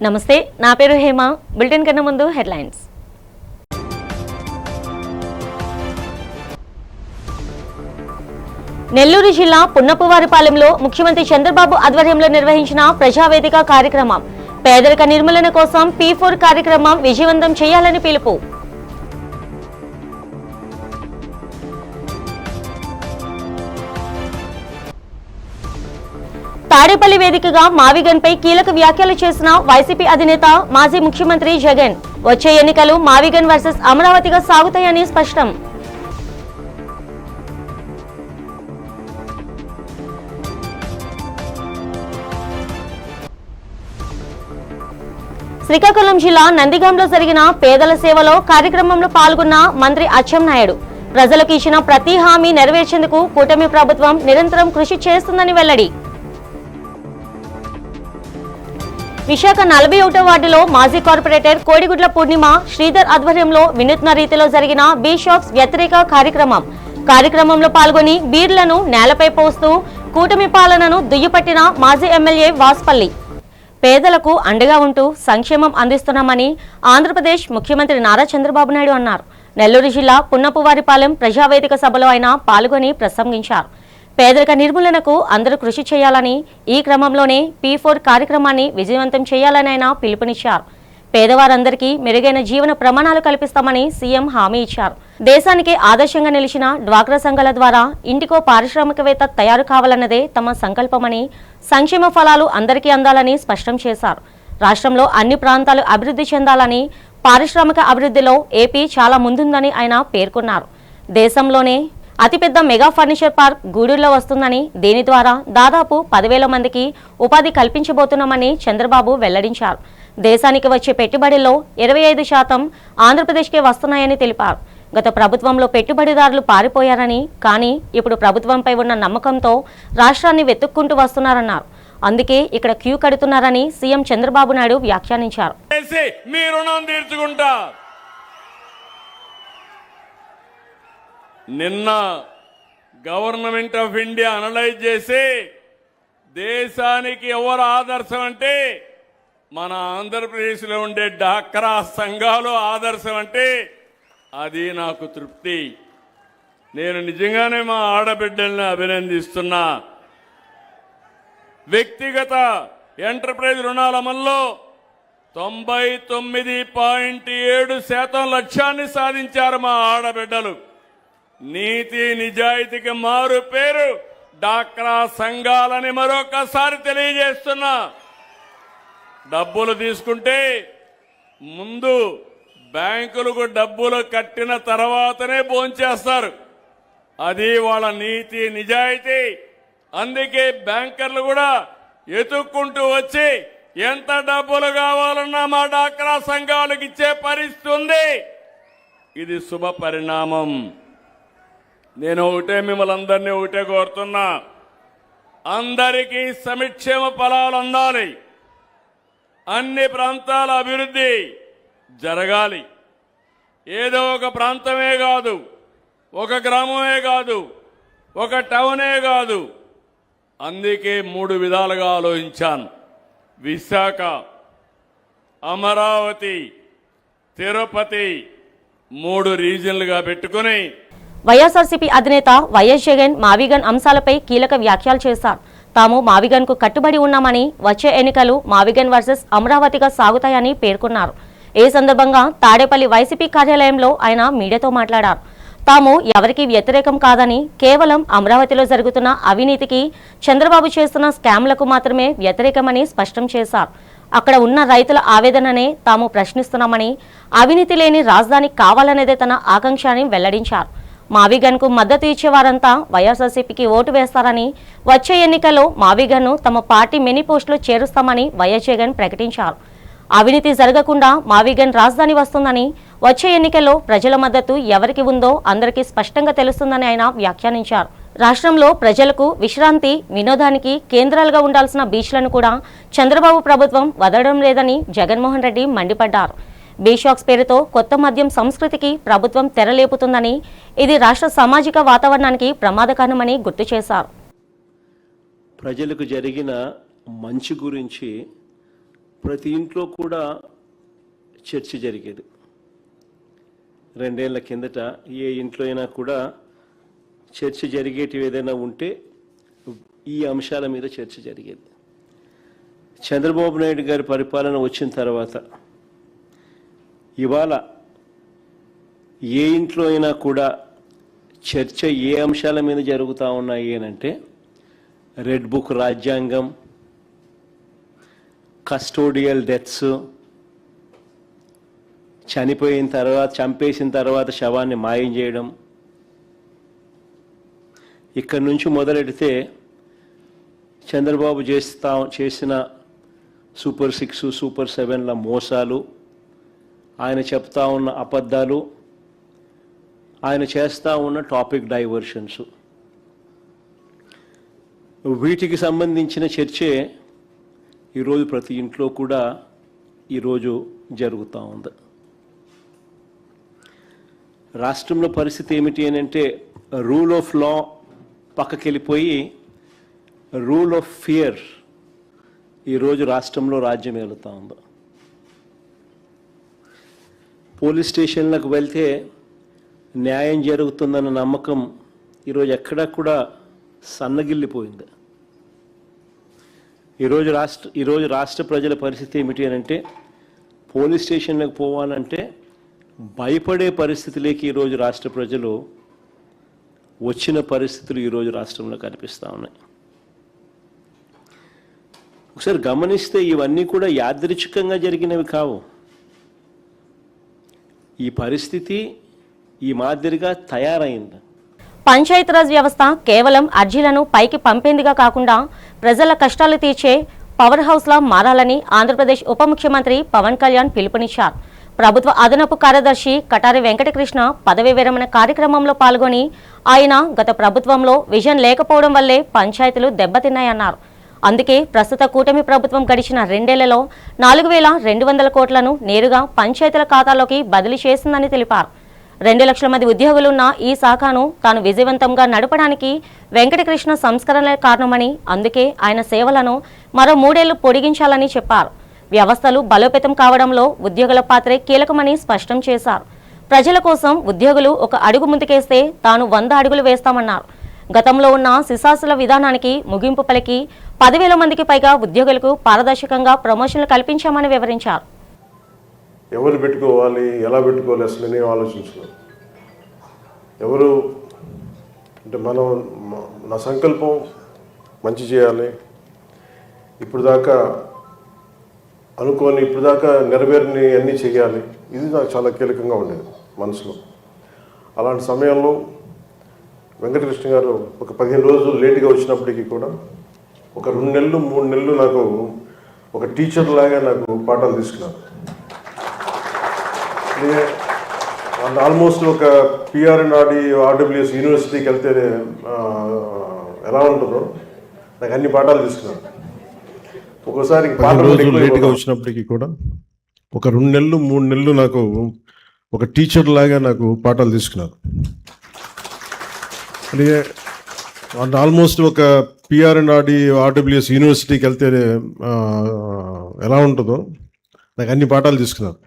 నమస్తే, నా పేరు హేమ. బులెటిన్ కన్నా ముందు హెడ్లైన్స్. నెల్లూరు జిల్లా పున్నపువారిపాలెంలో ముఖ్యమంత్రి చంద్రబాబు ఆధ్వర్యంలో నిర్వహించిన ప్రజావేదిక కార్యక్రమం. పేదరిక నిర్మూలన కోసం P4 కార్యక్రమం విజయవంతం చేయాలని పిలుపు. తాడేపల్లి వేదికగా మావిగన్పై కీలక వ్యాఖ్యలు చేసిన వైసీపీ అధినేత మాజీ ముఖ్యమంత్రి జగన్. వచ్చే ఎన్నికలు మావిగన్ వర్సెస్ అమరావతిగా సాగుతాయని స్పష్టం. శ్రీకాకుళం జిల్లా నందిగాంలో జరిగిన పేదల సేవలో కార్యక్రమంలో పాల్గొన్న మంత్రి అచ్చెన్నాయుడు. ప్రజలకు ఇచ్చిన ప్రతి హామీ నెరవేర్చేందుకు కూటమి ప్రభుత్వం నిరంతరం కృషి చేస్తుందని వెల్లడి. విశాఖ 41వ వార్డులో మాజీ కార్పొరేటర్ కోడిగుడ్ల పూర్ణిమ శ్రీధర్ ఆధ్వర్యంలో వినూత్న రీతిలో జరిగిన బిషప్స్ వ్యతిరేక కార్యక్రమంలో పాల్గొని బీర్లను నేలపై పోస్తూ కూటమి పాలనను దుయ్యపట్టిన మాజీ ఎమ్మెల్యే వాస్పల్లి. పేదలకు అండగా ఉంటూ సంక్షేమం అందిస్తున్నామని ఆంధ్రప్రదేశ్ ముఖ్యమంత్రి నారా చంద్రబాబు నాయుడు అన్నారు. నెల్లూరు జిల్లా పున్నపువారిపాలెం ప్రజావేదిక సభలో ఆయన పాల్గొని ప్రసంగించారు. పేదరిక నిర్మూలనకు అందరూ కృషి చేయాలని, ఈ క్రమంలోనే P4 కార్యక్రమాన్ని విజయవంతం చేయాలని ఆయన పిలుపునిచ్చారు. పేదవారందరికీ మెరుగైన జీవన ప్రమాణాలు కల్పిస్తామని సీఎం హామీ ఇచ్చారు. దేశానికి ఆదర్శంగా నిలిచిన డ్వాక్రా సంఘాల ద్వారా ఇంటికో పారిశ్రామికవేత్త తయారు కావాలన్నదే తమ సంకల్పమని, సంక్షేమ ఫలాలు అందరికీ అందాలని స్పష్టం చేశారు. రాష్ట్రంలో అన్ని ప్రాంతాలు అభివృద్ధి చెందాలని, పారిశ్రామిక అభివృద్ధిలో ఏపీ చాలా ముందుందని ఆయన పేర్కొన్నారు. దేశంలోనే అతిపెద్ద మెగా ఫర్నిచర్ పార్క్ గూడూరులో వస్తుందని, దీని ద్వారా దాదాపు 10,000 మందికి ఉపాధి కల్పించబోతున్నామని చంద్రబాబు వెల్లడించారు. దేశానికి వచ్చే పెట్టుబడుల్లో 25% ఆంధ్రప్రదేశ్కే వస్తున్నాయని తెలిపారు. గత ప్రభుత్వంలో పెట్టుబడిదారులు పారిపోయారని, కానీ ఇప్పుడు ప్రభుత్వంపై ఉన్న నమ్మకంతో రాష్ట్రాన్ని వెతుక్కుంటూ వస్తున్నారన్నారు. అందుకే ఇక్కడ క్యూ కడుతున్నారని సీఎం చంద్రబాబు నాయుడు వ్యాఖ్యానించారు. నిన్న గవర్నమెంట్ ఆఫ్ ఇండియా అనలైజ్ చేసి దేశానికి ఎవరు ఆదర్శం అంటే మన ఆంధ్రప్రదేశ్లో ఉండే డాక్రా సంఘాలు ఆదర్శం అంటే అది నాకు తృప్తి. నేను నిజంగానే మా ఆడబిడ్డల్ని అభినందిస్తున్నా. వ్యక్తిగత ఎంటర్ప్రైజ్ రుణాల అమల్లో 99.7% లక్ష్యాన్ని సాధించారు మా ఆడబిడ్డలు. నీతి నిజాయితీకి మారు పేరు డాక్రా సంఘాలని మరొకసారి తెలియజేస్తున్నా. డబ్బులు తీసుకుంటే ముందు బ్యాంకులకు డబ్బులు కట్టిన తర్వాతనే భోంచేస్తారు. అది వాళ్ళ నీతి నిజాయితీ. అందుకే బ్యాంకర్లు కూడా ఎతుక్కుంటూ వచ్చి ఎంత డబ్బులు కావాలన్నా మా డాక్రా సంఘాలకు ఇచ్చే పరిస్థితి ఉంది. ఇది శుభ పరిణామం. నేను మిమ్మల్ని అందరినీ ఒకటే కోరుతున్నా, అందరికీ సంక్షేమ ఫలాలు అందాలి, అన్ని ప్రాంతాల అభివృద్ధి జరగాలి. ఏదో ఒక ప్రాంతమే కాదు, ఒక గ్రామమే కాదు, ఒక టౌనే కాదు. అందుకే 3 విధాలుగా ఆలోచించాను. విశాఖ, అమరావతి, తిరుపతి 3 రీజన్లుగా పెట్టుకుని వైఎస్ఆర్సీపీ అధినేత వైఎస్ జగన్ మావిగన్ అంశాలపై కీలక వ్యాఖ్యలు చేశారు. తాము మావిగన్ కు కట్టుబడి ఉన్నామని, వచ్చే ఎన్నికలు మావిగన్ వర్సెస్ అమరావతిగా సాగుతాయని పేర్కొన్నారు. ఈ సందర్భంగా తాడేపల్లి వైసీపీ కార్యాలయంలో ఆయన మీడియాతో మాట్లాడారు. తాము ఎవరికీ వ్యతిరేకం కాదని, కేవలం అమరావతిలో జరుగుతున్న అవినీతికి, చంద్రబాబు చేస్తున్న స్కామ్లకు మాత్రమే వ్యతిరేకమని స్పష్టం చేశారు. అక్కడ ఉన్న రైతుల ఆవేదననే తాము ప్రశ్నిస్తున్నామని, అవినీతి లేని రాజధాని కావాలనేదే తన ఆకాంక్ష అని వెల్లడించారు. మావిగన్ కు మద్దతు ఇచ్చేవారంతా వైఎస్ఆర్సీపీకి ఓటు వేస్తారని, వచ్చే ఎన్నికల్లో మావిగన్ ను తమ పార్టీ మేనిఫెస్టోలో చేరుస్తామని వైఎస్ జగన్ ప్రకటించారు. అవినీతి జరగకుండా మావిగన్ రాజధాని వస్తుందని, వచ్చే ఎన్నికల్లో ప్రజల మద్దతు ఎవరికి ఉందో అందరికీ స్పష్టంగా తెలుస్తుందని ఆయన వ్యాఖ్యానించారు. రాష్ట్రంలో ప్రజలకు విశ్రాంతి, వినోదానికి కేంద్రాలుగా ఉండాల్సిన బీచ్లను కూడా చంద్రబాబు ప్రభుత్వం వదలడం లేదని జగన్మోహన్ రెడ్డి మండిపడ్డారు. బీషాక్స్ పేరుతో కొత్త మద్యం సంస్కృతికి ప్రభుత్వం తెరలేపుతుందని, ఇది రాష్ట్ర సామాజిక వాతావరణానికి ప్రమాదకరమని గుర్తు చేశారు. ప్రజలకు జరిగిన మంచి గురించి ప్రతి ఇంట్లో కూడా చర్చ జరిగేది. 2 ఏళ్ల కిందట ఏ ఇంట్లో అయినా కూడా చర్చ జరిగేటివి ఏదైనా ఉంటే ఈ అంశాల మీద చర్చ జరిగేది. చంద్రబాబు నాయుడు గారి పరిపాలన వచ్చిన తర్వాత ఇవాళ ఏ ఇంట్లో అయినా కూడా చర్చ ఏ అంశాల మీద జరుగుతూ ఉన్నాయి అంటే రెడ్ బుక్ రాజ్యాంగం, కస్టోడియల్ డెత్స్, చనిపోయిన తర్వాత చంపేసిన తర్వాత శవాన్ని మాయం చేయడం, ఇక్కడి నుంచి మొదలెడితే చంద్రబాబు చేసిన సూపర్ 6, సూపర్ 7ల మోసాలు, ఆయన చెప్తా ఉన్న అబద్ధాలు, ఆయన చేస్తూ ఉన్న టాపిక్ డైవర్షన్స్, వీటికి సంబంధించిన చర్చే ఈరోజు ప్రతి ఇంట్లో కూడా ఈరోజు జరుగుతూ ఉంది. రాష్ట్రంలో పరిస్థితి ఏమిటి అని అంటే రూల్ ఆఫ్ లా పక్కకెళ్ళిపోయి రూల్ ఆఫ్ ఫియర్ ఈరోజు రాష్ట్రంలో రాజ్యం ఏలుతూ ఉంది. పోలీస్ స్టేషన్లకు వెళ్తే న్యాయం జరుగుతుందన్న నమ్మకం ఈరోజు ఎక్కడా కూడా సన్నగిల్లిపోయింది. ఈరోజు రాష్ట్ర ప్రజల పరిస్థితి ఏమిటి అని అంటే పోలీస్ స్టేషన్లకు పోవాలంటే భయపడే పరిస్థితిలోకి ఈరోజు రాష్ట్ర ప్రజలు వచ్చిన పరిస్థితులు ఈరోజు రాష్ట్రంలో కనిపిస్తూ ఉన్నాయి. ఒకసారి గమనిస్తే ఇవన్నీ కూడా యాదృచ్ఛికంగా జరిగినవి కావు. ఈ పరిస్థితి ఈ మాదిరిగా తయారైంది. పంచాయతీరాజ్ వ్యవస్థ కేవలం అర్జీలను పైకి పంపేందుగా కాకుండా ప్రజల కష్టాలు తీర్చే పవర్ హౌస్లా మారాలని ఆంధ్రప్రదేశ్ ఉప ముఖ్యమంత్రి పవన్ కళ్యాణ్ పిలుపునిచ్చారు. ప్రభుత్వ అదనపు కార్యదర్శి కటారి వెంకటకృష్ణ పదవీ విరమణ కార్యక్రమంలో పాల్గొని ఆయన గత ప్రభుత్వంలో విజన్ లేకపోవడం వల్లే పంచాయతీలు దెబ్బతిన్నాయన్నారు. అందుకే ప్రస్తుత కూటమి ప్రభుత్వం గడిచిన 2 ఏళ్లలో 4,200 కోట్లను నేరుగా పంచాయతీల ఖాతాలోకి బదిలీ చేసిందని తెలిపారు. 2 లక్షల మంది ఉద్యోగులున్న ఈ శాఖను తాను విజయవంతంగా నడపడానికి వెంకటకృష్ణ సంస్కరణలే కారణమని, అందుకే ఆయన సేవలను మరో 3 ఏళ్లు పొడిగించాలని చెప్పారు. వ్యవస్థలు బలోపేతం కావడంలో ఉద్యోగుల పాత్రే కీలకమని స్పష్టం చేశారు. ప్రజల కోసం ఉద్యోగులు ఒక అడుగు ముందుకేస్తే తాను 100 అడుగులు వేస్తామన్నారు. గతంలో ఉన్న సిసాసుల విధానానికి ముగింపు పలికి 10,000 మందికి పైగా ఉద్యోగులకు పారదర్శకంగా ప్రమోషన్లు కల్పించామని వివరించారు. ఎవరు పెట్టుకోవాలి, ఎలా పెట్టుకోవాలి అసలు నేను ఆలోచించలేదు. ఎవరు అంటే నా సంకల్పం మంచి చేయాలి, ఇప్పుడు దాకా నెరవేరిని అన్నీ చేయాలి, ఇది నాకు చాలా కీలకంగా ఉండేది మనసులో. అలాంటి సమయంలో వెంకటకృష్ణ గారు ఒక 15 రోజులు లేటుగా వచ్చినప్పటికీ కూడా ఒక 2 నెలలు 3 నెలలు నాకు ఒక టీచర్ లాగా నాకు పాఠాలు తీసుకున్నారు. ఆల్మోస్ట్ ఒక ఆర్డబ్ల్యూఎస్ యూనివర్సిటీకి వెళ్తే ఎలా ఉంటుందో నాకు అన్ని పాఠాలు తీసుకున్నాను. ఒకసారి 15 రోజులు లేటుగా వచ్చినప్పటికీ కూడా ఒక 2 నెలలు 3 నెలలు నాకు ఒక టీచర్ లాగా నాకు పాఠాలు తీసుకున్నారు. ఆల్మోస్ట్ ఒక ఆర్డబ్ల్యూఎస్ యూనివర్సిటీకి వెళ్తే ఎలా ఉంటుందో నాకు అన్ని పాఠాలు తీసుకున్నారు.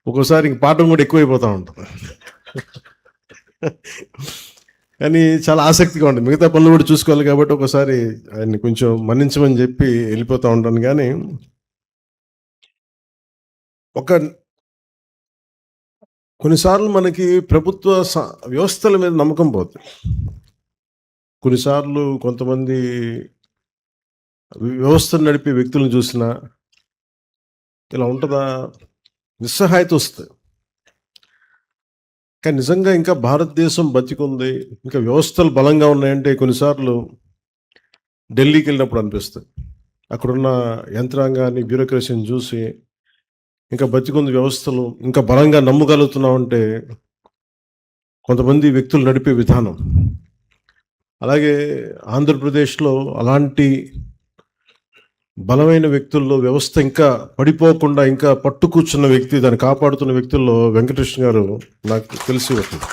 ఒక్కోసారి పాఠం కూడా ఎక్కువైపోతూ ఉంటుంది. కానీ చాలా ఆసక్తిగా ఉంటుంది. మిగతా పనులు కూడా చూసుకోవాలి కాబట్టి ఒకసారి ఆయన్ని కొంచెం మన్నించమని చెప్పి వెళ్ళిపోతూ ఉంటాను. కానీ కొన్నిసార్లు మనకి ప్రభుత్వ వ్యవస్థల మీద నమ్మకం పోతుంది. కొన్నిసార్లు కొంతమంది వ్యవస్థను నడిపే వ్యక్తులను చూసినా ఇలా ఉంటుందా, నిస్సహాయత వస్తుంది. కానీ నిజంగా ఇంకా భారతదేశం బతికుంది, ఇంకా వ్యవస్థలు బలంగా ఉన్నాయంటే కొన్నిసార్లు ఢిల్లీకి వెళ్ళినప్పుడు అనిపిస్తుంది. అక్కడున్న యంత్రాంగాన్ని, బ్యూరోక్రసీని చూసి ఇంకా బతికుంది వ్యవస్థలు, ఇంకా బలంగా నమ్మగలుగుతున్నామంటే కొంతమంది వ్యక్తులు నడిపే విధానం. అలాగే ఆంధ్రప్రదేశ్లో అలాంటి బలమైన వ్యక్తుల్లో వ్యవస్థ ఇంకా పడిపోకుండా ఇంకా పట్టు కూర్చున్న వ్యక్తి, దాన్ని కాపాడుతున్న వ్యక్తుల్లో వెంకటకృష్ణ గారు నాకు తెలిసి వస్తుంది.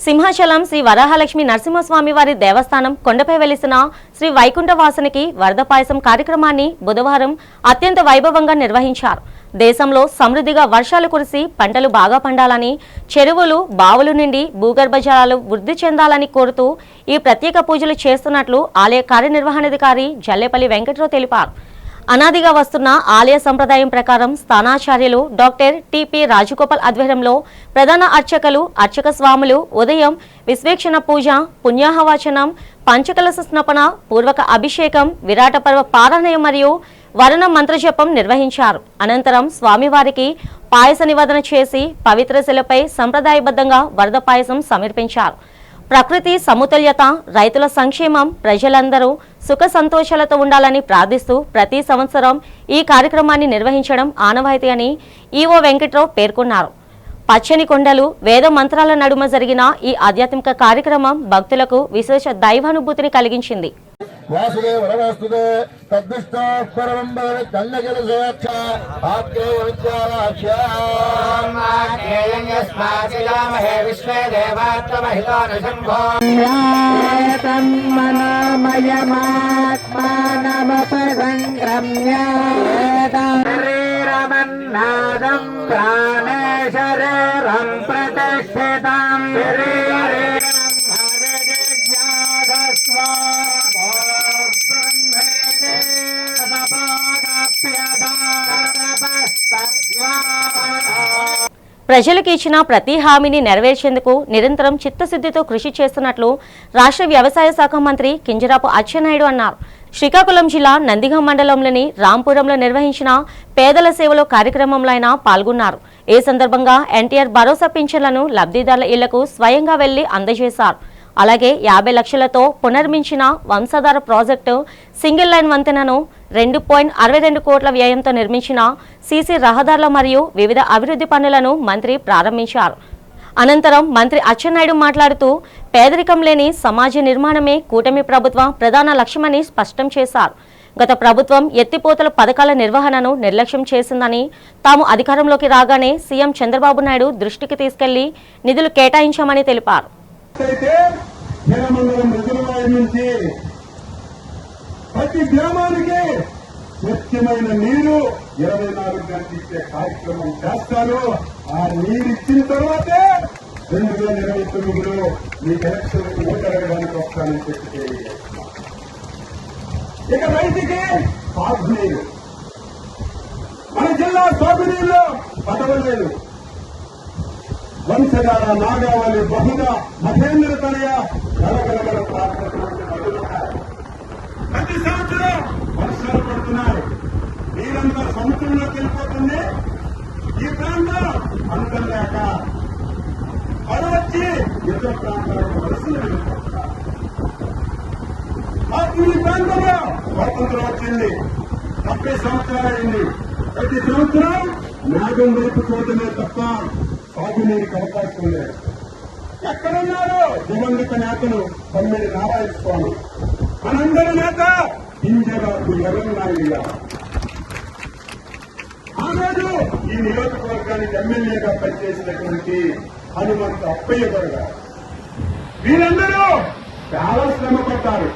సింహాచలం శ్రీ వరాహలక్ష్మి నరసింహస్వామి వారి దేవస్థానం కొండపై వెలిసిన శ్రీ వైకుంఠవాసునికి వరద పాయసం కార్యక్రమాన్ని బుధవారం అత్యంత వైభవంగా నిర్వహించారు. దేశంలో సమృద్ధిగా వర్షాలు కురిసి పంటలు బాగా పండాలని, చెరువులు బావులు నిండి భూగర్భ జలాలు వృద్ధి చెందాలని కోరుతూ ఈ ప్రత్యేక పూజలు చేస్తున్నట్లు ఆలయ కార్యనిర్వహణాధికారి జల్లేపల్లి వెంకట్రావు తెలిపారు. అనాదిగా వస్తున్న ఆలయ సంప్రదాయం ప్రకారం స్థానాచార్యులు డాక్టర్ టిపి రాజగోపాల్ ఆధ్వర్యంలో ప్రధాన అర్చకులు, అర్చక స్వాములు ఉదయం విశ్వేక్షణ పూజ, పుణ్యాహవాచనం, పంచకలశ స్నపన, పూర్వక అభిషేకం, విరాట పర్వ పారాయణం మరియు వరుణ మంత్రజపం నిర్వహించారు. అనంతరం స్వామివారికి పాయస నివేదన చేసి పవిత్ర శిలపై సంప్రదాయబద్ధంగా వరద పాయసం సమర్పించారు. ప్రకృతి సమతుల్యత, రైతుల సంక్షేమం, ప్రజలందరూ సుఖ సంతోషాలతో ఉండాలని ప్రార్థిస్తూ ప్రతి సంవత్సరం ఈ కార్యక్రమాన్ని నిర్వహించడం ఆనవాయితీ అని ఈవో వెంకట్రావు పేర్కొన్నారు. పచ్చని కొండలు, వేద మంత్రాల నడుమ జరిగిన ఈ ఆధ్యాత్మిక కార్యక్రమం భక్తులకు విశేష దైవానుభూతిని కలిగించింది. వాసుదేవ వరవాస్తుదే తద్దుష్టో పరమం భవతి కన్నగిలసేక్ష ఆప్యేయ విద్యారాఖ్యాం స్మాసిలామహే విశ్వే దేవాత్మహితాన శంభో మనమయమాత్మానమపసంక్రమ్య శరీరమన్నాదం ప్రాణే శరీరం ప్రతిష్ఠితం ప్రజలకు ఇచ్చిన ప్రతి హామీని నెరవేర్చేందుకు నిరంతరం చిత్తశుద్ధితో కృషి చేస్తున్నట్లు రాష్ట్ర వ్యవసాయ శాఖ మంత్రి కింజరాపు అచ్చెన్నాయుడు అన్నారు. శ్రీకాకుళం జిల్లా నందిగాం మండలంలోని రాంపురంలో నిర్వహించిన పేదల సేవలో కార్యక్రమంలో ఆయన పాల్గొన్నారు. ఈ సందర్భంగా ఎన్టీఆర్ భరోసా పింఛన్లను లబ్ధిదారుల ఇళ్లకు స్వయంగా వెళ్లి అందజేశారు. అలాగే 50 లక్షలతో పునర్మించిన వంశధార ప్రాజెక్టు సింగిల్ లైన్ వంతెనను 2.62 కోట్ల వ్యయంతో నిర్మించిన సీసీ రహదారుల మరియు వివిధ అభివృద్ధి పనులను మంత్రి ప్రారంభించారు. అనంతరం మంత్రి అచ్చెన్నాయుడు మాట్లాడుతూ పేదరికం లేని సమాజ నిర్మాణమే కూటమి ప్రభుత్వ ప్రధాన లక్ష్యమని స్పష్టం చేశారు. గత ప్రభుత్వం ఎత్తిపోతల పథకాల నిర్వహణను నిర్లక్ష్యం చేసిందని, తాము అధికారంలోకి రాగానే సీఎం చంద్రబాబు నాయుడు దృష్టికి తీసుకెళ్లి నిధులు కేటాయించామని తెలిపారు. ప్రతి గ్రామానికి స్వచ్ఛమైన నీరు 24 గంటలు ఇచ్చే కార్యక్రమం చేస్తారు. ఆ నీరు ఇచ్చిన తర్వాతే 2029లో మీకు ఎలక్షన్ ఓటరగడానికి వస్తానని చెప్పి తెలియజేస్తున్నాం. ఇక రైతుకి సాగునీరు, మన జిల్లా సాగునీరులో పదవలేదు. వంశధార, నాగావళి, బహుద, మహేంద్ర తనయ గలగలగల ప్రాంతటువంటి నదులున్నాయి. ప్రతి సంవత్సరం వర్షాలు పడుతున్నాయి, నీరంతా సముద్రంలోకి వెళ్ళిపోతుంది. ఈ ప్రాంతం అంతం లేక వచ్చి ఇతర ప్రాంతాలకు వలసలు వెళ్ళిపోతున్నారు. ఈ ప్రాంతంలో స్వాతంత్రం వచ్చింది 70 సంవత్సరాలు అయింది. ప్రతి సంవత్సరం నాగం వైపు చూడటమే తప్ప సాగునీరుకి అవకాశం లేదు. ఎక్కడున్నారు దివంగత నేతలు తమ్మిడి నారాయణ స్వామి, మనందరి నేత ఇంజగారు ఎర్రనాయుడు గారు. ఆ రోజు ఈ నియోజకవర్గానికి ఎమ్మెల్యేగా పనిచేసినటువంటి హనుమంత అప్పయ్య గారు, వీరందరూ చాలా శ్రమ పడ్డారు.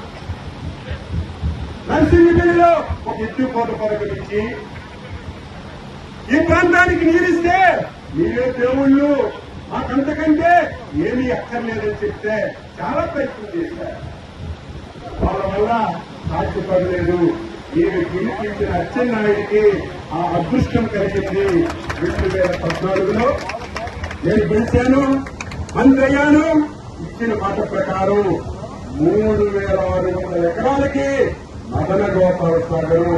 నర్సింగిరిలో ఒక ఎత్తిపోత పథకం ఇచ్చి ఈ ప్రాంతానికి నీరిస్తే మీరే దేవుళ్ళు, మాకంతకంటే ఏమీ అక్కర్లేదని చెప్తే చాలా ప్రయత్నం చేశారు. వాళ్ళ వల్ల సాధ్యపడలేదు. మీరు గెలిపించిన అచ్చెన్నాయుడికి ఆ అదృష్టం కలిగింది. 2014లో నేను గెలిచాను, మంత్రి అయ్యాను. ఇచ్చిన మాట ప్రకారం 3600 ఎకరాలకి మదన గోపాల సాగరం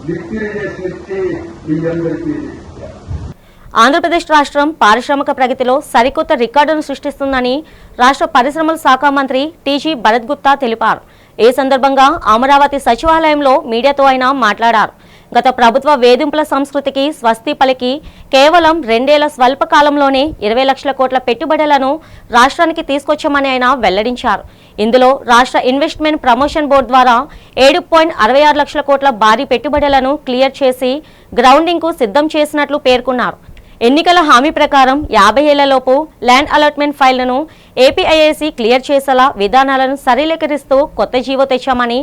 లిఫ్ట్ ఇరిగేషన్ ఇచ్చి మీ అందరికీ. ఆంధ్రప్రదేశ్ రాష్ట్రం పారిశ్రామిక ప్రగతిలో సరికొత్త రికార్డును సృష్టిస్తుందని రాష్ట్ర పరిశ్రమల శాఖ మంత్రి టీజీ భరత్ గుప్తా తెలిపారు. ఈ సందర్భంగా అమరావతి సచివాలయంలో మీడియాతో ఆయన మాట్లాడారు. గత ప్రభుత్వ వేధింపుల సంస్కృతికి స్వస్తి పలికి కేవలం 2 ఏళ్ల స్వల్ప కాలంలోనే 20 లక్షల కోట్ల పెట్టుబడులను రాష్ట్రానికి తీసుకొచ్చామని ఆయన వెల్లడించారు. ఇందులో రాష్ట్ర ఇన్వెస్ట్మెంట్ ప్రమోషన్ బోర్డు ద్వారా 7.66 లక్షల కోట్ల భారీ పెట్టుబడులను క్లియర్ చేసి గ్రౌండింగ్ కు సిద్ధం చేసినట్లు పేర్కొన్నారు. ఎన్నికల హామీ ప్రకారం 50 ఏళ్లలోపు ల్యాండ్ అలాట్మెంట్ ఫైళ్లను ఏపీఐఐసి క్లియర్ చేసేలా విధానాలను సరళీకరిస్తూ కొత్త జీవో తెచ్చామని,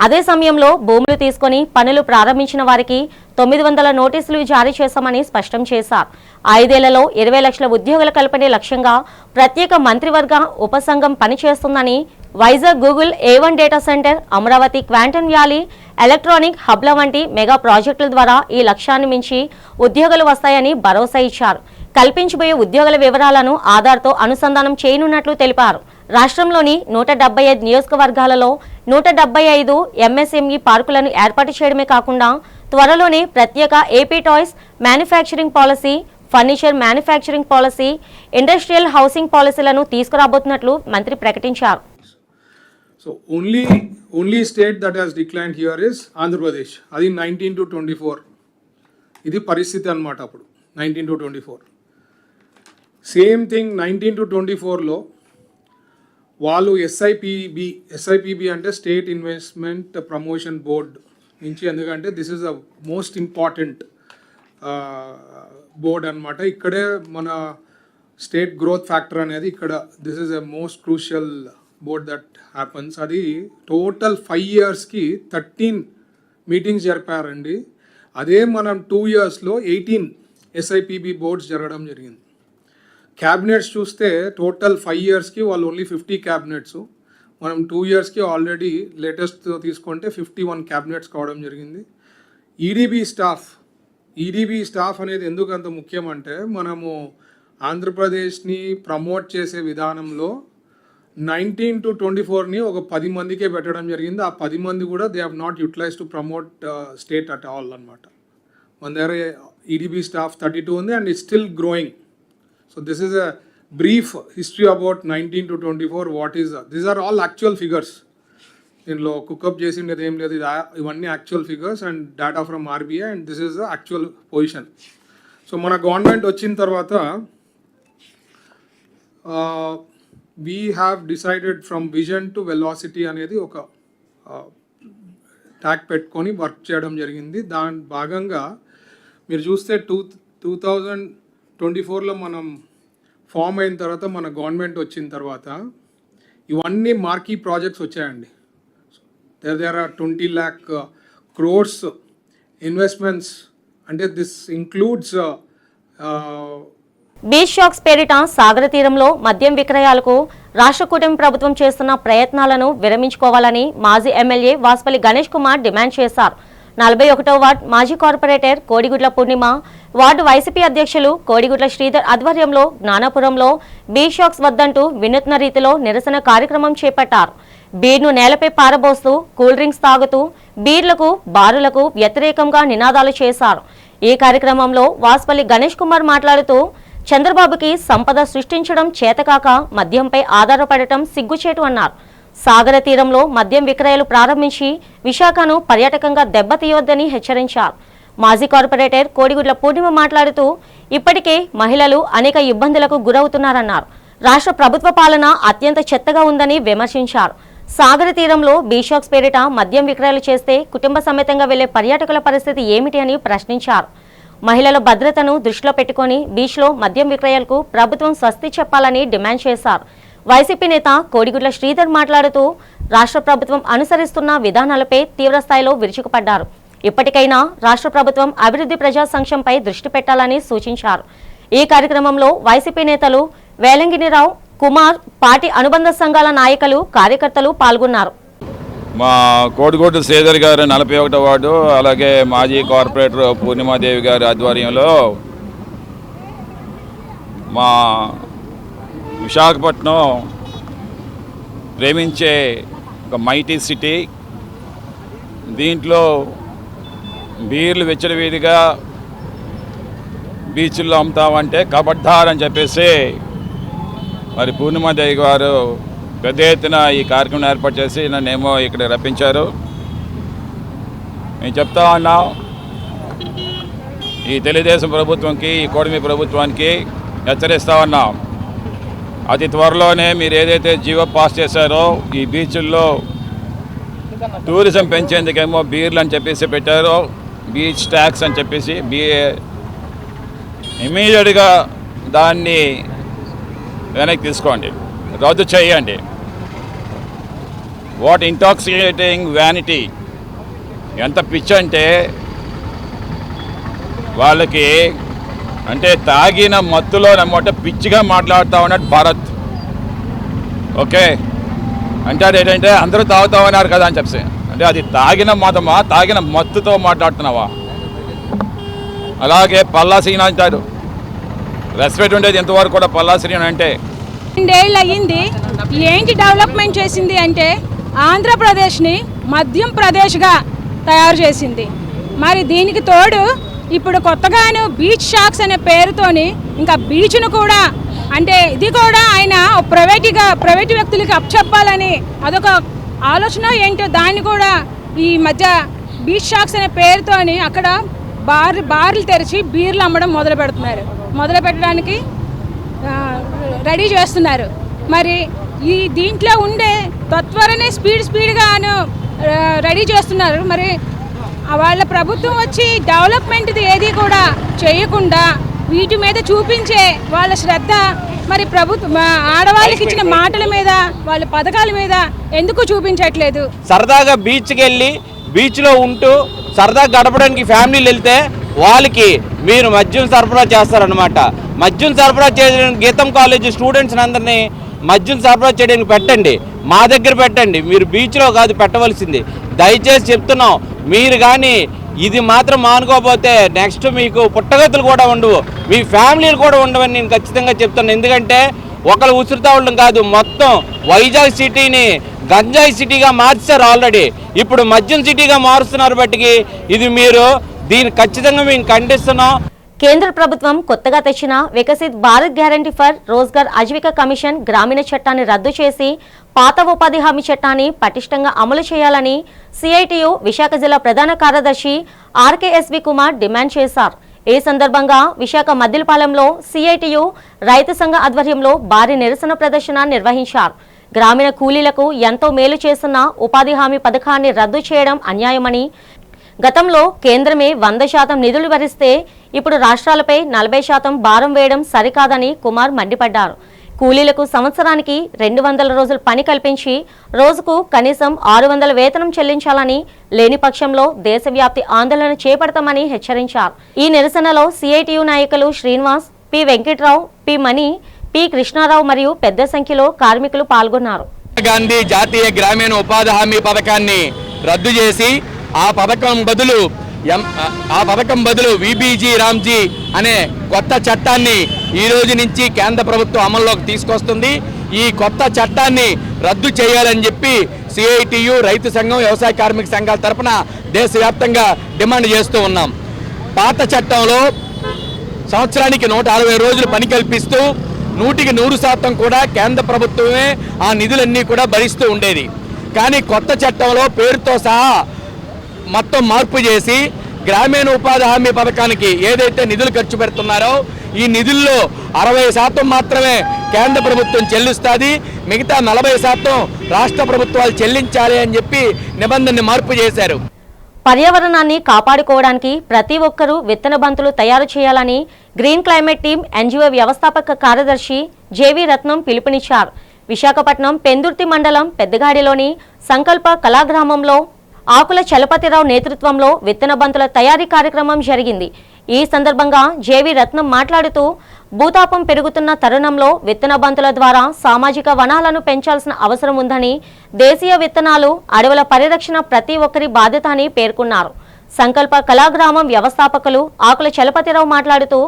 అదే సమయంలో భూములు తీసుకుని పనులు ప్రారంభించిన వారికి 900 నోటీసులు జారీ చేశామని స్పష్టం చేశారు. 5 ఏళ్లలో 20 లక్షల ఉద్యోగుల కల్పనే లక్ష్యంగా ప్రత్యేక మంత్రివర్గ ఉపసంఘం పనిచేస్తుందని, Vizag Google A1 data centre, Amaravati quantum valley electronic హబ్ల వంటి మెగా ప్రాజెక్టుల ద్వారా ఈ లక్ష్యాన్ని మించి ఉద్యోగాలు వస్తాయని భరోసా ఇచ్చారు. కల్పించబోయే ఉద్యోగుల వివరాలను ఆధార్తో అనుసంధానం చేయనున్నట్లు తెలిపారు. రాష్ట్రంలోని 175 నియోజకవర్గాలలో 175 MSME పార్కులను ఏర్పాటు చేయడమే కాకుండా త్వరలోనే ప్రత్యేక AP toys manufacturing policy, furniture manufacturing policy, industrial housing పాలసీలను తీసుకురాబోతున్నట్లు మంత్రి ప్రకటించారు. So only state that has declined here is Andhra Pradesh. అది 19 to 24. ఇది పరిస్థితి అన్నమాట. అప్పుడు 19 to 24 సేమ్ థింగ్. 19 to 24లో వాళ్ళు SIPB అంటే స్టేట్ ఇన్వెస్ట్మెంట్ ప్రమోషన్ బోర్డ్ నుంచి, ఎందుకంటే this is the most important board అన్నమాట. ఇక్కడే మన స్టేట్ గ్రోత్ ఫ్యాక్టర్ అనేది ఇక్కడ this is the most crucial board that happens. అది టోటల్ 5 yearsకి 13 మీటింగ్స్ జరిపారండి. అదే మనం 2 yearsలో 18 SIPB బోర్డ్స్ జరగడం జరిగింది. క్యాబినెట్స్ చూస్తే టోటల్ 5 yearsకి వాళ్ళు ఓన్లీ 50 క్యాబినెట్స్, మనం 2 yearsకి ఆల్రెడీ లేటెస్ట్ తీసుకుంటే 51 క్యాబినెట్స్ కావడం జరిగింది. ఈడీబీ స్టాఫ్ అనేది ఎందుకు అంత ముఖ్యం అంటే, మనము ఆంధ్రప్రదేశ్ని ప్రమోట్ చేసే విధానంలో 19 to 24ని ఒక 10 మందికే పెట్టడం జరిగింది. ఆ 10 మంది కూడా they have not utilize to promote state at all అనమాట. మన దగ్గర ఈడీబీ స్టాఫ్ 32 ఉంది and it's still growing. So this is a brief history about 19 to 24. What is these are all actual figures. దీనిలో కుకప్ చేసిండేది ఏం లేదు. ఇవన్నీ actual figures and data from RBI and this is the actual position. So మన government వచ్చిన తర్వాత we have decided from vision to velocity అనేది ఒక ట్యాగ్ పెట్టుకొని వర్క్ చేయడం జరిగింది. దాని భాగంగా మీరు చూస్తే 2024లో మనం ఫామ్ అయిన తర్వాత, మన గవర్నమెంట్ వచ్చిన తర్వాత ఇవన్నీ మార్కీ ప్రాజెక్ట్స్ వచ్చాయండి. there are 20 lakh crores investments. అంటే దిస్ ఇంక్లూడ్స్ బీచ్ షాక్స్ పేరిట సాగర తీరంలో మద్యం విక్రయాలకు రాష్ట్ర కూటమి ప్రభుత్వం చేస్తున్న ప్రయత్నాలను విరమించుకోవాలని మాజీ ఎమ్మెల్యే వాసుపల్లి గణేష్ కుమార్ డిమాండ్ చేశారు. 41వ వార్డు మాజీ కార్పొరేటర్ కోడిగుడ్ల పూర్ణిమ, వార్డు వైసీపీ అధ్యక్షులు కోడిగుడ్ల శ్రీధర్ ఆధ్వర్యంలో జ్ఞానాపురంలో బీచ్ షాక్స్ వద్దంటూ వినూత్న రీతిలో నిరసన కార్యక్రమం చేపట్టారు. బీర్ను నేలపై పారబోస్తూ, కూల్ డ్రింక్స్ తాగుతూ బీర్లకు, బారులకు వ్యతిరేకంగా నినాదాలు చేశారు. ఈ కార్యక్రమంలో వాసుపల్లి గణేష్ కుమార్ మాట్లాడుతూ, చంద్రబాబుకి సంపద సృష్టించడం చేతకాక మద్యంపై ఆధారపడటం సిగ్గుచేటు అన్నారు. సాగర తీరంలో మద్యం విక్రయాలు ప్రారంభించి విశాఖను పర్యాటకంగా దెబ్బతీయొద్దని హెచ్చరించారు. మాజీ కార్పొరేటర్ కోడిగుడ్ల పూర్ణిమ మాట్లాడుతూ, ఇప్పటికే మహిళలు అనేక ఇబ్బందులకు గురవుతున్నారన్నారు. రాష్ట్ర ప్రభుత్వ పాలన అత్యంత చెత్తగా ఉందని విమర్శించారు. సాగర తీరంలో బీషాక్స్ పేరిట మద్యం విక్రయాలు చేస్తే కుటుంబ సమేతంగా వెళ్లే పర్యాటకుల పరిస్థితి ఏమిటి అని ప్రశ్నించారు. మహిళల భద్రతను దృష్టిలో పెట్టుకుని బీచ్లో మద్యం విక్రయాలకు ప్రభుత్వం స్వస్తి చెప్పాలని డిమాండ్ చేశారు. వైసీపీ నేత కోడిగుడ్ల శ్రీధర్ మాట్లాడుతూ, రాష్ట్ర ప్రభుత్వం అనుసరిస్తున్న విధానాలపై తీవ్రస్థాయిలో విరుచుకుపడ్డారు. ఇప్పటికైనా రాష్ట్ర ప్రభుత్వం అభివృద్ధి, ప్రజా సంక్షేమంపై దృష్టి పెట్టాలని సూచించారు. ఈ కార్యక్రమంలో వైసీపీ నేతలు వేలంగినిరావు, కుమార్, పార్టీ అనుబంధ సంఘాల నాయకులు, కార్యకర్తలు పాల్గొన్నారు. మా కోడిగుడ్ల శ్రీధర్ గారు 41వ వార్డు, అలాగే మాజీ కార్పొరేటర్ పూర్ణిమాదేవి గారి ఆధ్వర్యంలో మా విశాఖపట్నం ప్రేమించే ఒక మైటీ సిటీ. దీంట్లో బీర్లు విచ్చలవిడిగా బీచ్ల్లో అమ్ముతామంటే కబడ్దార్ అని చెప్పేసి మరి పూర్ణిమాదేవి గారు పెద్ద ఎత్తున ఈ కార్యక్రమం ఏర్పాటు చేసి నన్నేమో ఇక్కడ రప్పించారు. మేము చెప్తా ఉన్నాం, ఈ తెలుగుదేశం ప్రభుత్వంకి, ఈ కూటమి ప్రభుత్వానికి హెచ్చరిస్తూ ఉన్నాం. అతి త్వరలోనే మీరు ఏదైతే జీవో పాస్ చేశారో, ఈ బీచ్ల్లో టూరిజం పెంచేందుకేమో బీర్లు అని చెప్పేసి పెట్టారో, బీచ్ ట్యాక్స్ అని చెప్పేసి ఇమీడియట్గా దాన్ని వెనక్కి తీసుకోండి. రద్దు చేయండి. వాట్ ఇంటాక్సికేటింగ్ వ్యానిటీ, ఎంత పిచ్చి అంటే వాళ్ళకి, అంటే తాగిన మత్తులో నమ్మట పిచ్చిగా మాట్లాడుతూ ఉన్నాడు భారత్. ఓకే అంటే అదేంటంటే అందరూ తాగుతామన్నారు కదా అని చెప్పి, అంటే అది తాగిన మతమా, తాగిన మత్తుతో మాట్లాడుతున్నావా? అలాగే పల్లాసీన అంటారు, రెస్పెక్ట్ ఉండేది ఎంతవరకు కూడా పల్లాసీన అంటే. 2 ఏళ్ళు అయ్యింది. ఏంటి డెవలప్మెంట్ చేసింది అంటే ఆంధ్రప్రదేశ్ని మద్యం ప్రదేశ్గా తయారు చేసింది. మరి దీనికి తోడు ఇప్పుడు కొత్తగాను బీచ్ షాక్స్ అనే పేరుతోని ఇంకా బీచ్ను కూడా, అంటే ఇది కూడా ఆయన ప్రైవేట్ వ్యక్తులకి అప్పచెప్పాలని అదొక ఆలోచన ఏంటో, దాన్ని కూడా ఈ మధ్య బీచ్ షాక్స్ అనే పేరుతోని అక్కడ బార్లు తెరిచి బీర్లు అమ్మడం మొదలు పెట్టడానికి రెడీ చేస్తున్నారు. మరి ఈ దీంట్లో ఉండే తత్వరనే స్పీడ్గాను రెడీ చేస్తున్నారు. మరి వాళ్ళ ప్రభుత్వం వచ్చి డెవలప్మెంట్ది ఏది కూడా చేయకుండా వీటి మీద చూపించే వాళ్ళ శ్రద్ధ, మరి ప్రభుత్వం ఆడవాళ్ళకి ఇచ్చిన మాటల మీద, వాళ్ళ పథకాల మీద ఎందుకు చూపించట్లేదు? సరదాగా బీచ్కి వెళ్ళి బీచ్లో ఉంటూ సరదాగా గడపడానికి ఫ్యామిలీలు వెళ్తే వాళ్ళకి మీరు మద్యం సరఫరా చేస్తారనమాట. మద్యం సరఫరా చేయడానికి గీతం కాలేజీ స్టూడెంట్స్ అందరినీ మద్యం సరఫరా చేయడానికి పెట్టండి, మా దగ్గర పెట్టండి. మీరు బీచ్లో కాదు పెట్టవలసింది. దయచేసి చెప్తున్నాం, మీరు కానీ ఇది మాత్రం మానుకోకపోతే నెక్స్ట్ మీకు పుట్టగతులు కూడా ఉండవు, మీ ఫ్యామిలీలు కూడా ఉండవని నేను ఖచ్చితంగా చెప్తాను. ఎందుకంటే ఒకరు ఉసురుతా ఉండడం కాదు, మొత్తం వైజాగ్ సిటీని గంజాయి సిటీగా మార్చారు ఆల్రెడీ. ఇప్పుడు మద్యం సిటీగా మారుస్తున్నారు. బట్టికి ఇది మీరు దీన్ని ఖచ్చితంగా మేము ఖండిస్తున్నాం. కేంద్ర ప్రభుత్వం కొత్తగా తెచ్చిన Viksit Bharat guarantee for Rozgar Aajeevika commission గ్రామీణ చట్టాన్ని రద్దు చేసి పాత ఉపాధి హామీ చట్టాన్ని పటిష్టంగా అమలు చేయాలని సిఐటియు విశాఖ జిల్లా ప్రధాన కార్యదర్శి ఆర్కేఎస్వి కుమార్ డిమాండ్ చేశారు. ఈ సందర్భంగా విశాఖ మద్దిలపాలెంలో సిఐటియు రైతు సంఘ ఆధ్వర్యంలో భారీ నిరసన ప్రదర్శన నిర్వహించారు. గ్రామీణ కూలీలకు ఎంతో మేలు చేస్తున్న ఉపాధి హామీ పథకాన్ని రద్దు చేయడం అన్యాయమని, గతంలో కేంద్రమే 100% నిధులు భరిస్తే ఇప్పుడు రాష్ట్రాలపై 40% భారం వేయడం సరికాదని కుమార్ మండిపడ్డారు. కూలీలకు సంవత్సరానికి 200 రోజులు పని కల్పించి రోజుకు కనీసం 600 వేతనం చెల్లించాలని, లేని పక్షంలో దేశవ్యాప్తి ఆందోళన చేపడతామని హెచ్చరించారు. ఈ నిరసనలో సిఐటియు నాయకులు శ్రీనివాస్, పి వెంకట్రావు, పి మణి, పి కృష్ణారావు మరియు పెద్ద సంఖ్యలో కార్మికులు పాల్గొన్నారు. గాంధీ జాతీయ గ్రామీణ ఉపాధి హామీ పథకాన్ని రద్దు చేసి ఆ పథకం బదులు విబీజీ రామ్జీ అనే కొత్త చట్టాన్ని ఈ రోజు నుంచి కేంద్ర ప్రభుత్వం అమల్లోకి తీసుకొస్తుంది. ఈ కొత్త చట్టాన్ని రద్దు చేయాలని చెప్పి సిఐటియు రైతు సంఘం, వ్యవసాయ కార్మిక సంఘాల తరఫున దేశవ్యాప్తంగా డిమాండ్ చేస్తూ ఉన్నాం. పాత చట్టంలో సంవత్సరానికి 160 రోజులు పని కల్పిస్తూ 100% కూడా కేంద్ర ప్రభుత్వమే ఆ నిధులన్నీ కూడా భరిస్తూ ఉండేది. కానీ కొత్త చట్టంలో పేరుతో సహా మొత్తం మార్పు చేసి గ్రామీణ ఉపాధి హామీ పథకానికి ఏదైతే నిధులు ఖర్చు పెడుతున్నారో ఈ నిధుల్లో 60% మాత్రమే కేంద్ర ప్రభుత్వం చెల్లిస్తుంది, మిగతా 40% రాష్ట్ర ప్రభుత్వాలు చెల్లించాలి అని చెప్పి నిబంధనని మార్పు చేశారు. పర్యావరణాన్ని కాపాడుకోవడానికి ప్రతి ఒక్కరూ విత్తన బంతులు తయారు చేయాలని గ్రీన్ క్లైమేట్ టీమ్ ఎన్జిఓ వ్యవస్థాపక కార్యదర్శి జేవి రత్నం పిలుపునిచ్చారు. విశాఖపట్నం పెందుర్తి మండలం పెద్దగాడిలోని సంకల్ప కళాగ్రామంలో ఆకుల చలపతిరావు నేతృత్వంలో విత్తన బంతుల తయారీ కార్యక్రమం జరిగింది. ఈ సందర్భంగా జేవి రత్నం మాట్లాడుతూ భూతాపం పెరుగుతున్న తరుణంలో విత్తన బంతుల ద్వారా సామాజిక వనాలను పెంచాల్సిన అవసరం ఉందని, దేశీయ విత్తనాలు, అడవుల పరిరక్షణ ప్రతి ఒక్కరి బాధ్యత అని పేర్కొన్నారు. సంకల్ప కళాగ్రామం వ్యవస్థాపకులు ఆకుల చలపతిరావు మాట్లాడుతూ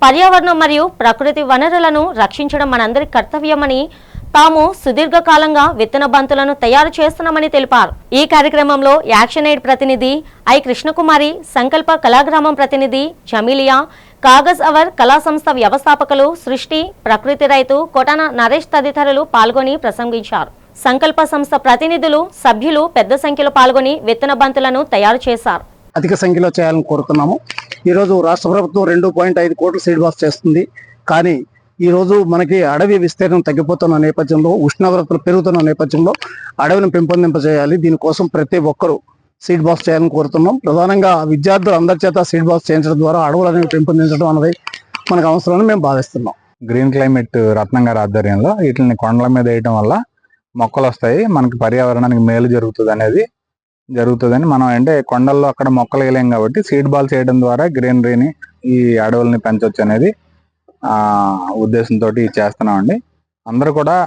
పర్యావరణం మరియు ప్రకృతి వనరులను రక్షించడం మనందరి కర్తవ్యమని, తాము సుదీర్ఘకాలంగా విత్తన బంతులను తయారు చేస్తున్నామని తెలిపారు. ఈ కార్యక్రమంలో యాక్షన్ ఎయిడ్ ప్రతినిధి ఐ కృష్ణకుమారి, సంకల్ప కళాగ్రామం ప్రతినిధి జమీలియా, కాగజ్ అవర్ కళా సంస్థ వ్యవస్థాపకులు సృష్టి, ప్రకృతి రైతు కొటన నరేష్ తదితరులు పాల్గొని ప్రసంగించారు. సంకల్ప సంస్థ ప్రతినిధులు, సభ్యులు పెద్ద సంఖ్యలో పాల్గొని విత్తన బంతులను తయారు చేశారు. అధిక సంఖ్యలో చేయాలని కోరుతున్నాము. ఈరోజు రాష్ట్ర ప్రభుత్వం 2.5 కోట్ల సీడ్ బాక్స్ చేస్తుంది. కానీ ఈరోజు మనకి అడవి విస్తీర్ణం తగ్గిపోతున్న నేపథ్యంలో, ఉష్ణోగ్రతలు పెరుగుతున్న నేపథ్యంలో అడవిని పెంపొందింపజేయాలి. దీనికోసం ప్రతి ఒక్కరూ సీడ్ బాక్స్ చేయాలని కోరుతున్నాం. ప్రధానంగా విద్యార్థులు అందరి చేత సీడ్ బాక్స్ చేయించడం ద్వారా అడవులు అనేవి పెంపొందించడం అనేది మనకు అవసరమని మేము భావిస్తున్నాం. గ్రీన్ క్లైమేట్ రత్నం గారి ఆధ్వర్యంలో వీటిని కొండల మీద వేయటం వల్ల మొక్కలు వస్తాయి, మనకి పర్యావరణానికి మేలు జరుగుతుందని మనం అంటే కొండల్లో అక్కడ మొక్కలు వేయలేం కాబట్టి సీడ్ బాల్స్ వేయడం ద్వారా గ్రీనరీని ఈ అడవుల్ని పెంచవచ్చు అనేది ఉద్దేశంతో చేస్తున్నామండి. అందరూ కూడా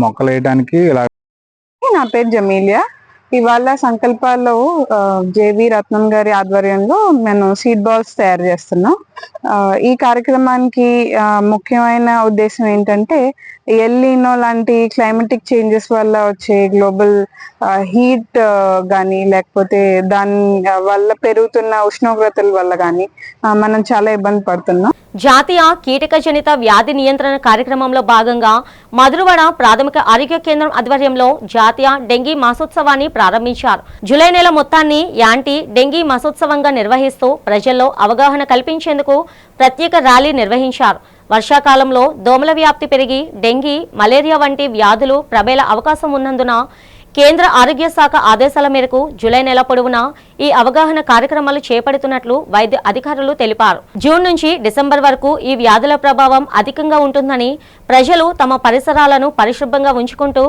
మొక్కలు వేయడానికి ఇలా. నా పేరు జమీలియా. ఇవాళ సంకల్పాల్లో జేవి రత్నం గారి ఆధ్వర్యంలో మేము సీడ్ బాల్స్ తయారు చేస్తున్నాం. ఈ కార్యక్రమానికి ముఖ్యమైన ఉద్దేశం ఏంటంటే ఎల్నినో లాంటి క్లైమేటిక్ చేంజెస్ వల్ల వచ్చే గ్లోబల్ హీట్ కానీ లేకపోతే దాని వల్ల పెరుగుతున్న ఉష్ణోగ్రతల వల్ల కానీ మనం చాలా ఇబ్బంది పడుతున్నాం. జాతీయ కీటకజనిత వ్యాధి నియంత్రణ కార్యక్రమంలో భాగంగా మధురవాడ ప్రాథమిక ఆరోగ్య కేంద్రం ఆధ్వర్యంలో జాతీయ డెంగీ మాసోత్సవాన్ని ప్రారంభించారు. జూలై నెల మొత్తాన్ని యాంటీ డెంగీ మాసోత్సవంగా నిర్వహిస్తూ ప్రజల్లో అవగాహన కల్పించేందుకు ప్రత్యేక ర్యాలీ నిర్వహించారు. వర్షాకాలంలో దోమల వ్యాప్తి పెరిగి డెంగీ, మలేరియా వంటి వ్యాధులు ప్రబలే అవకాశం ఉన్నందున కేంద్ర ఆరోగ్య శాఖ ఆదేశాల మేరకు జూలై నెల పొడవునా ఈ అవగాహన కార్యక్రమాలు చేపడుతున్నట్లు వైద్య అధికారులు తెలిపారు. జూన్ నుంచి డిసెంబర్ వరకు ఈ వ్యాధుల ప్రభావం అధికంగా ఉంటుందని, ప్రజలు తమ పరిసరాలను పరిశుభ్రంగా ఉంచుకుంటూ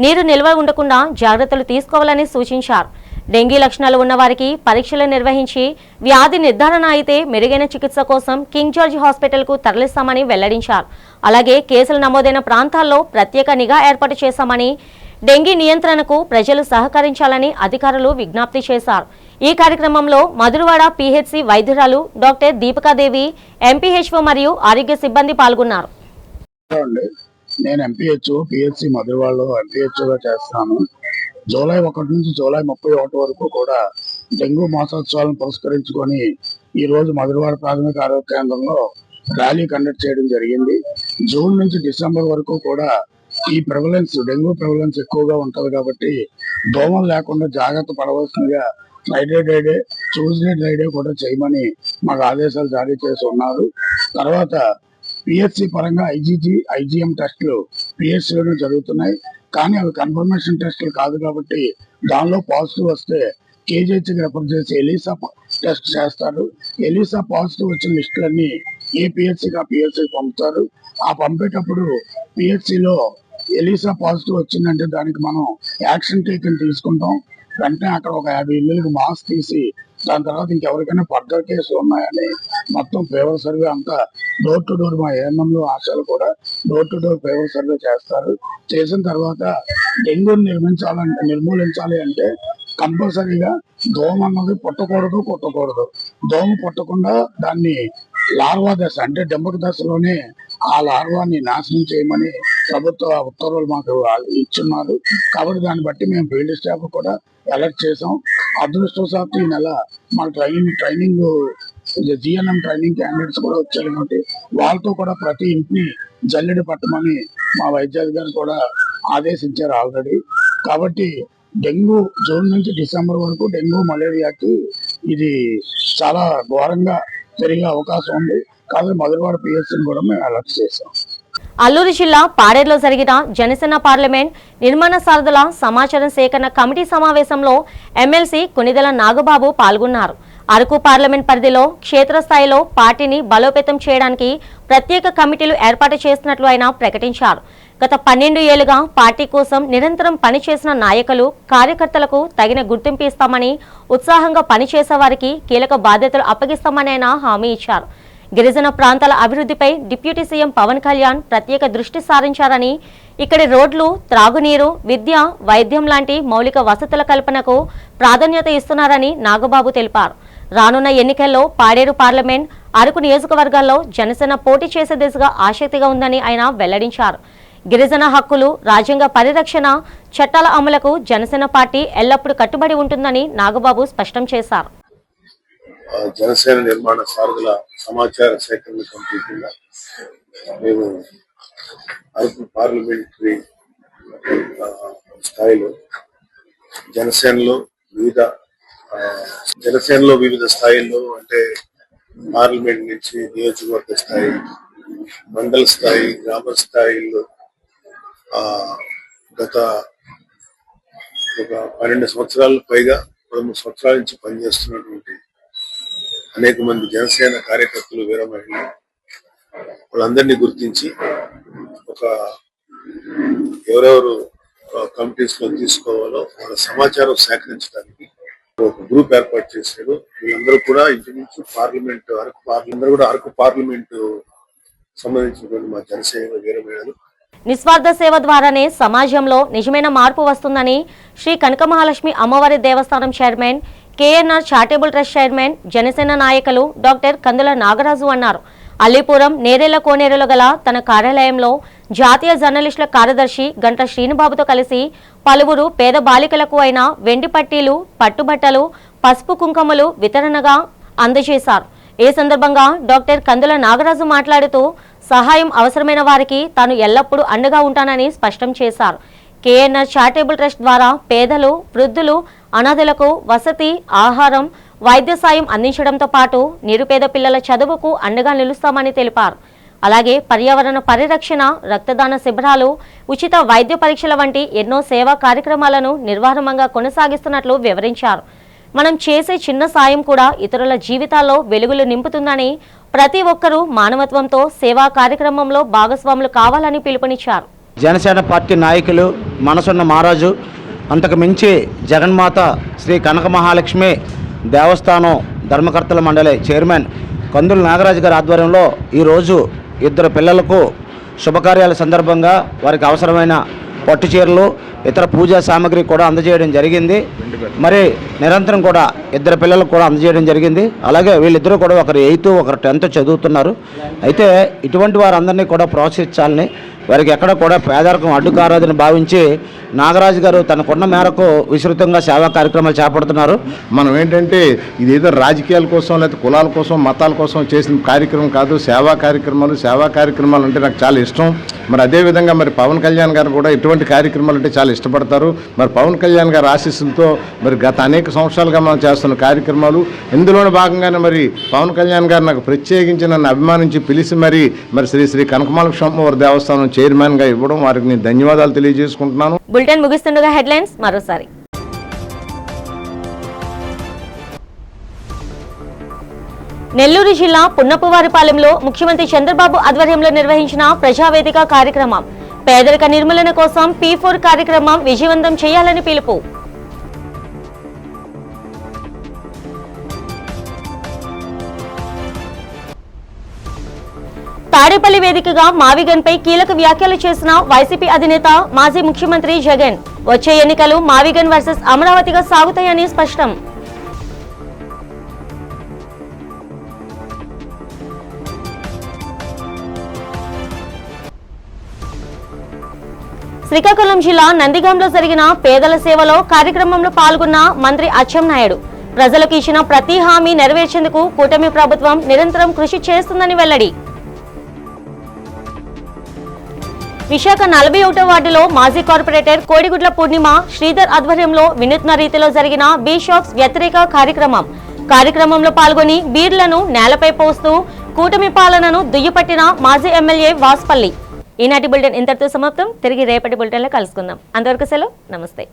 నీరు నిల్వ ఉండకుండా జాగ్రత్తలు తీసుకోవాలని సూచించారు. డెంగీ లక్షణాలు ఉన్న వారికి పరీక్షలు నిర్వహించి వ్యాధి నిర్ధారణ అయితే మెరుగైన చికిత్స కోసం కింగ్ జార్జ్ హాస్పిటల్కు తరలిస్తామని వెల్లడించారు. అలాగే కేసులు నమోదైన ప్రాంతాల్లో ప్రత్యేక నిఘా ఏర్పాటు చేశామని, డెంగీ నియంత్రణకు ప్రజలు సహకరించాలని అధికారులు విజ్ఞప్తి చేశారు. ఈ కార్యక్రమంలో మధురవాడ పిహెచ్సి వైద్యురాలు డాక్టర్ దీపికాదేవి, ఎంపీహెచ్ఓ మరియు ఆరోగ్య సిబ్బంది పాల్గొన్నారు. నేను ఎంపీహెచ్ఓ పిహెచ్సి మధురవాడలో ఎంపీహెచ్ఓగా చేస్తున్నాను. జూలై 1 నుంచి జూలై 31 వరకు కూడా డెంగ్యూ మాసోత్సవాలను పురస్కరించుకొని ఈ రోజు మధురవాడ ప్రాథమిక ఆరోగ్య కేంద్రంలో ర్యాలీ కండక్ట్ చేయడం జరిగింది. జూన్ నుంచి డిసెంబర్ వరకు కూడా ఈ డెంగ్యూ ప్రివలెన్స్ ఎక్కువగా ఉంటది కాబట్టి దోమలు లేకుండా జాగ్రత్త పడవలసిందిగా ఫ్రైడే డ్రైడే, ట్యూస్డే డ్రైడే కూడా చేయమని మాకు ఆదేశాలు జారీ చేసి ఉన్నారు. తర్వాత పిహెచ్సి పరంగా ఐజీఎం టెస్టులు పిహెచ్సిలోనే జరుగుతున్నాయి. కానీ అవి కన్ఫర్మేషన్ టెస్టులు కాదు కాబట్టి దానిలో పాజిటివ్ వస్తే కేజీహెచ్కి రెఫర్ చేసి ఎలీసా టెస్ట్ చేస్తారు. ఎలీసా పాజిటివ్ వచ్చిన లిస్టులన్నీ ఏ పిహెచ్సికి ఆ పిహెచ్సికి పంపుతారు. ఆ పంపేటప్పుడు పిహెచ్సిలో ఎలీసా పాజిటివ్ వచ్చిందంటే దానికి మనం యాక్షన్ టేకన్ తీసుకుంటాం. వెంటనే అక్కడ ఒక 50 ఇళ్ళకి మాస్క్ తీసి దాని తర్వాత ఇంకెవరికైనా ఫర్దర్ కేసులు ఉన్నాయని మొత్తం ఫేవర్ సర్వే అంతా డోర్ టు డోర్, మా ఏఎన్ఎంలు ఆశలు కూడా door to door favour survey చేస్తారు. చేసిన తర్వాత డెంగ్యూని నిర్మూలించాలి అంటే కంపల్సరీగా దోమ అన్నది పుట్టకూడదు. దోమ పుట్టకుండా దాన్ని లార్వా దశ అంటే డెంబక దశలోనే ఆ లార్వాని నాశనం చేయమని ప్రభుత్వ ఉత్తర్వులు మాకు ఇచ్చున్నారు. కాబట్టి దాన్ని బట్టి మేము ఫీల్డ్ స్టాఫ్ కూడా అలర్ట్ చేసాం. అదృష్టవశాత్తు ఈ నెల మన ట్రైనింగ్ జిఎన్ఎం ట్రైనింగ్ క్యాండిడేట్స్ కూడా వచ్చారు కాబట్టి వాళ్ళతో కూడా ప్రతి ఇంటిని జల్లెడ పట్టమని మా వైద్యాధికారి కూడా ఆదేశించారు ఆల్రెడీ. కాబట్టి డెంగ్యూ జూన్ నుంచి డిసెంబర్ వరకు డెంగ్యూ మలేరియాకి ఇది చాలా ఘోరంగా పెరిగే అవకాశం ఉంది. కాబట్టి మధురవాడ పిహెచ్సిని కూడా మేము అలర్ట్ చేసాం. అల్లూరు జిల్లా పాడేరులో జరిగిన జనసేన పార్లమెంట్ నిర్మాణ సారథుల సమాచారం సేకరణ కమిటీ సమావేశంలో ఎమ్మెల్సీ కొనిదెల నాగబాబు పాల్గొన్నారు. అరకు పార్లమెంట్ పరిధిలో క్షేత్రస్థాయిలో పార్టీని బలోపేతం చేయడానికి ప్రత్యేక కమిటీలు ఏర్పాటు చేస్తున్నట్లు ఆయన ప్రకటించారు. గత 12 ఏళ్లుగా పార్టీ కోసం నిరంతరం పనిచేసిన నాయకులు, కార్యకర్తలకు తగిన గుర్తింపు ఇస్తామని, ఉత్సాహంగా పనిచేసే వారికి కీలక బాధ్యతలు అప్పగిస్తామని ఆయన హామీ ఇచ్చారు. గిరిజన ప్రాంతాల అభివృద్ధిపై డిప్యూటీ సీఎం పవన్ కళ్యాణ్ ప్రత్యేక దృష్టి సారించారని, ఇక్కడి రోడ్లు, త్రాగునీరు, విద్య, వైద్యం లాంటి మౌలిక వసతుల కల్పనకు ప్రాధాన్యత ఇస్తున్నారని నాగబాబు తెలిపారు. రానున్న ఎన్నికల్లో పాడేరు పార్లమెంట్, అరకు నియోజకవర్గాల్లో జనసేన పోటీ చేసే దిశగా ఆసక్తిగా ఉందని ఆయన వెల్లడించారు. గిరిజన హక్కులు, రాజ్యాంగ పరిరక్షణ, చట్టాల అమలుకు జనసేన పార్టీ ఎల్లప్పుడూ కట్టుబడి ఉంటుందని నాగబాబు స్పష్టం చేశారు. జనసేన నిర్మాణ సారథుల సమాచార సేకరణ కమిటీ కింద మేము అరకు పార్లమెంటరీ స్థాయిలో జనసేనలో వివిధ స్థాయిల్లో అంటే పార్లమెంట్ నుంచి నియోజకవర్గ స్థాయి, మండల స్థాయి, గ్రామ స్థాయిలో గత ఒక 12 సంవత్సరాలకు పైగా 13 సంవత్సరాల నుంచి పనిచేస్తున్నటువంటి అనేక మంది జనసేన కార్యకర్తలు, వీర మహిళలు వాళ్ళందరినీ గుర్తించి ఒక ఎవరెవరు కమిటీస్ లో తీసుకోవాలో వాళ్ళ సమాచారం సేకరించడానికి ఒక గ్రూప్ ఏర్పాటు చేశారు. వీళ్ళందరూ కూడా ఇంచుమించు అరకు పార్లమెంటు సంబంధించినటువంటి మా జనసేన వీరమహిళలు. నిస్వార్థ సేవ ద్వారానే సమాజంలో నిజమైన మార్పు వస్తుందని శ్రీ కనక మహాలక్ష్మి అమ్మవారి దేవస్థానం chairman, KNR charitable trust chairman, Janasena నాయకులు డాక్టర్ కందుల నాగరాజు అన్నారు. అల్లీపురం నేరేళ్ల కోనేరులో గల తన కార్యాలయంలో జాతీయ జర్నలిస్టుల కార్యదర్శి గంట శ్రీనుబాబుతో కలిసి పలువురు పేద బాలికలకు అయిన వెండి పట్టీలు, పట్టుబట్టలు, పసుపు కుంకుమలు వితరణగా అందజేశారు. ఈ సందర్భంగా డాక్టర్ కందుల నాగరాజు మాట్లాడుతూ సహాయం అవసరమైన వారికి తాను ఎల్లప్పుడూ అండగా ఉంటానని స్పష్టం చేశారు. కేఎన్ఆర్ చారిటబుల్ ట్రస్ట్ ద్వారా పేదలు, వృద్ధులు, అనాథలకు వసతి, ఆహారం, వైద్య సాయం అందించడంతో పాటు నిరుపేద పిల్లల చదువుకు అండగా నిలుస్తామని తెలిపారు. అలాగే పర్యావరణ పరిరక్షణ, రక్తదాన శిబిరాలు, ఉచిత వైద్య పరీక్షల వంటి ఎన్నో సేవా కార్యక్రమాలను నిర్వాహమంగా కొనసాగిస్తున్నట్లు వివరించారు. మనం చేసే చిన్న సాయం కూడా ఇతరుల జీవితాల్లో వెలుగులు నింపుతుందని, ప్రతి ఒక్కరూ మానవత్వంతో సేవా కార్యక్రమంలో భాగస్వాములు కావాలని పిలుపునిచ్చారు. జనసేన పార్టీ నాయకులు మనసున్న మహారాజు, అంతకు మించి జగన్మాత శ్రీ కనక మహాలక్ష్మి దేవస్థానం ధర్మకర్తల మండలి చైర్మన్ కందుల నాగరాజు గారి ఆధ్వర్యంలో ఈరోజు 2 పిల్లలకు శుభకార్యాల సందర్భంగా వారికి అవసరమైన పట్టు చీరలు, ఇతర పూజా సామాగ్రి కూడా అందజేయడం జరిగింది. మరి నిరంతరం కూడా 2 పిల్లలకు కూడా అందజేయడం జరిగింది. అలాగే వీళ్ళిద్దరూ కూడా ఒకరు 8th, ఒకరు 10th చదువుతున్నారు. అయితే ఇటువంటి వారందరినీ కూడా ప్రోత్సహించాలని, వారికి ఎక్కడ కూడా పేదరికం అడ్డుకారాదని భావించి నాగరాజు గారు తనకున్న మేరకు విస్తృతంగా సేవా కార్యక్రమాలు చేపడుతున్నారు. మనం ఏంటంటే ఇదేదో రాజకీయాల కోసం లేకపోతే కులాల కోసం మతాల కోసం చేసిన కార్యక్రమం కాదు. సేవా కార్యక్రమాలు అంటే నాకు చాలా ఇష్టం. మరి అదేవిధంగా మరి పవన్ కళ్యాణ్ గారు కూడా ఇటువంటి కార్యక్రమాలు అంటే చాలా ఇష్టపడతారు. మరి పవన్ కళ్యాణ్ గారి ఆశీస్సులతో మరి గత అనేక సంవత్సరాలుగా మనం చేస్తున్న కార్యక్రమాలు, ఇందులోని భాగంగానే మరి పవన్ కళ్యాణ్ గారు నాకు ప్రత్యేకించి నన్ను అభిమానించి పిలిచి మరి శ్రీ కనకమహాలక్ష్మి అమ్మవారి దేవస్థానం చైర్మన్గా ఇవ్వడం వారికి నేను ధన్యవాదాలు తెలియజేసుకుంటున్నాను. బులెటిన్ ముగిస్తుండగా హెడ్లైన్స్ మరోసారి. నెల్లూరు జిల్లా పున్నపువారిపాలెంలో ముఖ్యమంత్రి చంద్రబాబు ఆధ్వర్యంలో నిర్వహించిన ప్రజావేదిక కార్యక్రమం. పేదరిక నిర్మూలన కోసం P4 కార్యక్రమం విజయవంతం చేయాలని పిలుపు. తాడేపల్లి వేదికగా మావిగన్పై కీలక వ్యాఖ్యలు చేసిన వైసీపీ అధినేత మాజీ ముఖ్యమంత్రి జగన్. వచ్చే ఎన్నికలు మావిగన్ వర్సెస్ అమరావతిగా సాగుతాయని స్పష్టం. శ్రీకాకుళం జిల్లా నందిగాంలో జరిగిన పేదల సేవలో కార్యక్రమంలో పాల్గొన్న మంత్రి అచ్చెన్నాయుడు. ప్రజలకు ఇచ్చిన ప్రతి హామీ నెరవేర్చేందుకు కూటమి ప్రభుత్వం నిరంతరం కృషి చేస్తుందని వెల్లడి. విశాఖ 41వ వార్డులో మాజీ కార్పొరేటర్ కోడిగుడ్ల పూర్ణిమ శ్రీధర్ ఆధ్వర్యంలో వినూత్న రీతిలో జరిగిన బిషప్స్ వ్యతిరేక కార్యక్రమంలో పాల్గొని బీర్లను నేలపై పోస్తూ కూటమి పాలనను దుయ్యపట్టిన మాజీ ఎమ్మెల్యే వాస్పల్లి. ఈనాటి బులెటిన్ ఇంతటితో సమాప్తం. తిరిగి రేపటి బులెటిన్లో కలుసుకుందాం. అంతవరకు సెలవు. నమస్తే.